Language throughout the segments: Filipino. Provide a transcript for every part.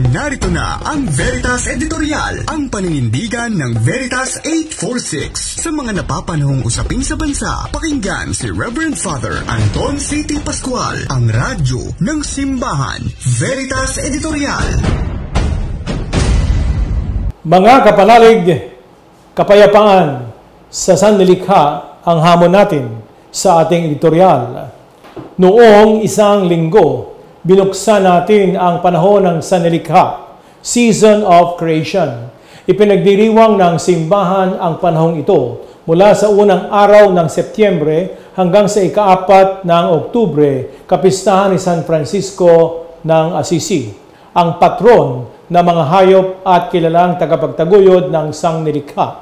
Narito na ang Veritas Editorial, ang paninindigan ng Veritas 846 sa mga napapanahong usapin sa bansa. Pakinggan si Reverend Father Anton C.T. Pascual, ang radyo ng simbahan. Veritas Editorial. Mga kapanalig, kapayapaan sa sanlilikha ang hamon natin sa ating editorial. Noong isang linggo, binuksan natin ang panahon ng sanlilikha, Season of Creation. Ipinagdiriwang ng simbahan ang panahong ito mula sa unang araw ng Setyembre hanggang sa ika-4 ng Oktubre, kapistahan ni San Francisco ng Assisi, ang patron ng mga hayop at kilalang tagapagtaguyod ng sanglilikha.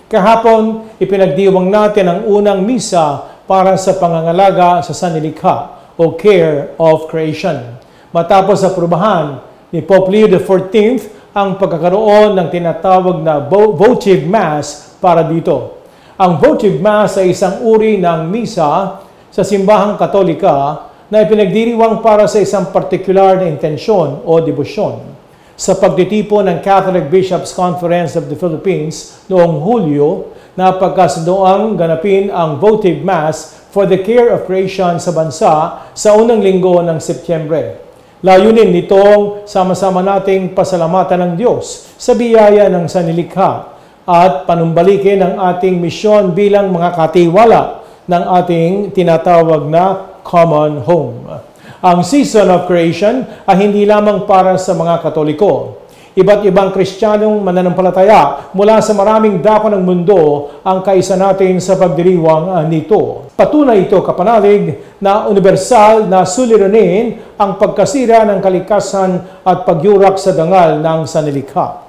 Kahapon, ipinagdiwang natin ang unang misa para sa pangangalaga sa sanlilikha o Care of Creation. Matapos aprubahan ni Pope Leo XIV ang pagkakaroon ng tinatawag na votive mass para dito. Ang votive mass ay isang uri ng misa sa simbahang Katolika na ipinagdiriwang para sa isang partikular na intensyon o debosyon. Sa pagtitipon ng Catholic Bishops' Conference of the Philippines noong Hulyo, napagkasundoang ganapin ang votive mass for the care of creation sa bansa sa unang linggo ng Setyembre. Layunin nitong sama-sama nating pasalamatan ng Diyos sa biyaya ng sanlilikha at panumbalikin ang ating misyon bilang mga katiwala ng ating tinatawag na common home. Ang Season of Creation ay hindi lamang para sa mga Katoliko. Iba't ibang Kristiyanong mananampalataya mula sa maraming dako ng mundo ang kaisa natin sa pagdiriwang nito. Patunay ito, kapanalig, na universal na suliranin ang pagkasira ng kalikasan at pagyurak sa dangal ng sanlilikha.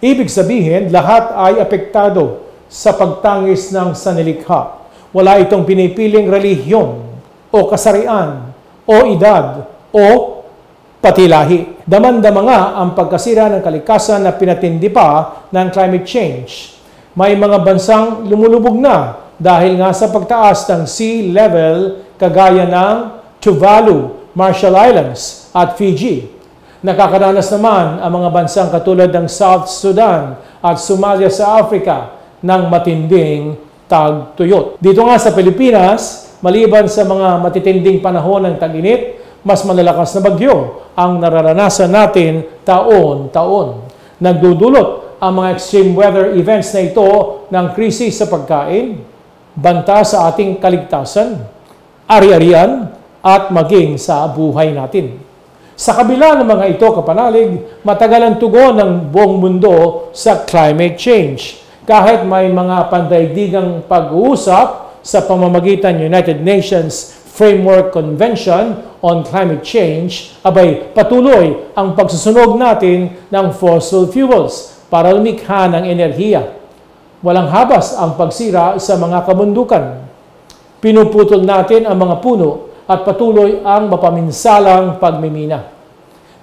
Ibig sabihin, lahat ay apektado sa pagtangis ng sanlilikha. Wala itong pinipiling relihiyon o kasarian o edad o pati lahi. Daman-dama nga ang pagkasira ng kalikasan na pinatindi pa ng climate change. May mga bansang lumulubog na dahil nga sa pagtaas ng sea level kagaya ng Tuvalu, Marshall Islands at Fiji. Nakakaranas naman ang mga bansang katulad ng South Sudan at Somalia sa Africa ng matinding tagtuyot. Dito nga sa Pilipinas, maliban sa mga matitinding panahon ng tag-init, mas malalakas na bagyo ang nararanasan natin taon-taon. Nagdudulot ang mga extreme weather events na ito ng krisis sa pagkain, banta sa ating kaligtasan, ari-arian, at maging sa buhay natin. Sa kabila ng mga ito, kapanalig, matagal ang tugon ng buong mundo sa climate change. Kahit may mga pandaigdigang pag-uusap sa pamamagitan United Nations Framework Convention on Climate Change, abay patuloy ang pagsusunog natin ng fossil fuels para lumikha ng enerhiya. Walang habas ang pagsira sa mga kabundukan. Pinuputol natin ang mga puno at patuloy ang mapaminsalang pagmimina.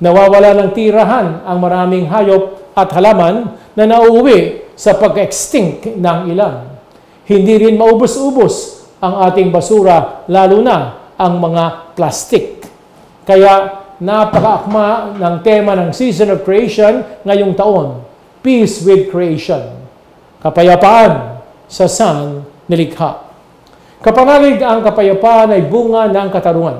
Nawawala ng tirahan ang maraming hayop at halaman na nauuwi sa pag-extinct ng ilan. Hindi rin maubos-ubos ang ating basura, lalo na ang mga plastic. Kaya napakaakma ng tema ng Season of Creation ngayong taon, Peace with Creation, kapayapaan sa sanlilikha. Kapanalig, ang kapayapaan ay bunga ng katarungan.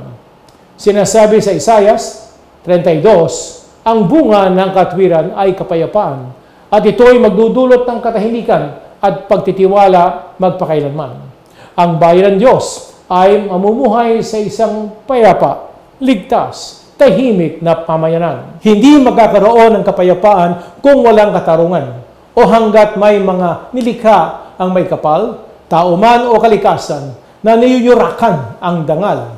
Sinasabi sa Isaias 32, ang bunga ng katwiran ay kapayapaan, at ito ay magdudulot ng katahimikan at pagtitiwala magpakailanman. Ang bayan ng Diyos ay mamumuhay sa isang payapa, ligtas, tahimik na pamayanan. Hindi magkakaroon ng kapayapaan kung walang katarungan o hanggat may mga nilikha ang may kapal, tao man o kalikasan na niyuyurakan ang dangal.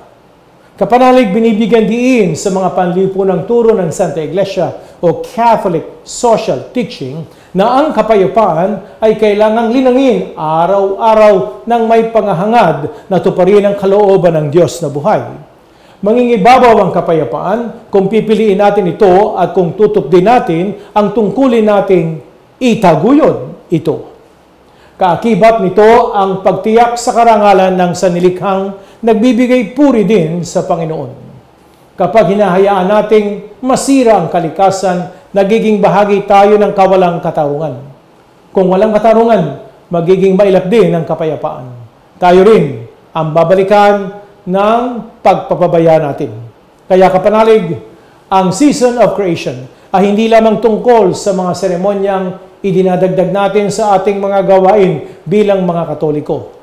Kapanalig, binibigyan diin sa mga panlipunang turo ng Santa Iglesia o Catholic Social Teaching na ang kapayapaan ay kailangang linangin araw-araw ng may pangahangad na tuparin ang kalooban ng Diyos na buhay. Mangingibabaw ang kapayapaan kung pipiliin natin ito at kung tutupdin natin ang tungkulin nating itaguyod ito. Kaakibat nito ang pagtiyak sa karangalan ng sanlilikhang nagbibigay puri din sa Panginoon. Kapag hinahayaan nating masira ang kalikasan, nagiging bahagi tayo ng kawalang katarungan. Kung walang katarungan, magiging mailap din ang kapayapaan. Tayo rin ang babalikan ng pagpapabaya natin. Kaya kapanalig, ang season of creation ay hindi lamang tungkol sa mga seremonyang idinadagdag natin sa ating mga gawain bilang mga Katoliko.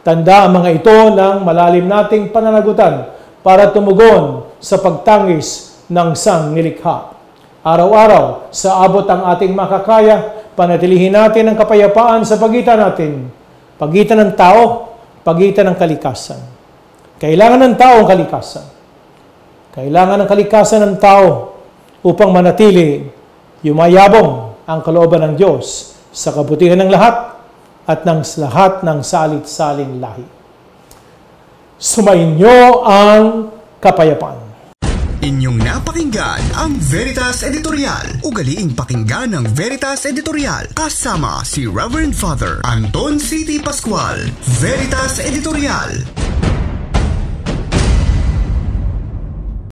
Tanda ang mga ito ng malalim nating pananagutan para tumugon sa pagtangis ng sangnilikha. Araw-araw, sa abot ang ating makakaya, panatilihin natin ang kapayapaan sa pagitan natin, pagitan ng tao, pagitan ng kalikasan. Kailangan ng tao ang kalikasan. Kailangan ng kalikasan ng tao upang manatili yumayabong ang kalooban ng Diyos sa kabutihan ng lahat at ng lahat ng salit-saling lahi. Sumainyo ang kapayapaan. Inyong napakinggan ang Veritas Editorial. Ugaliing pakinggan ang Veritas Editorial kasama si Reverend Father Anton C.T. Pascual. Veritas Editorial.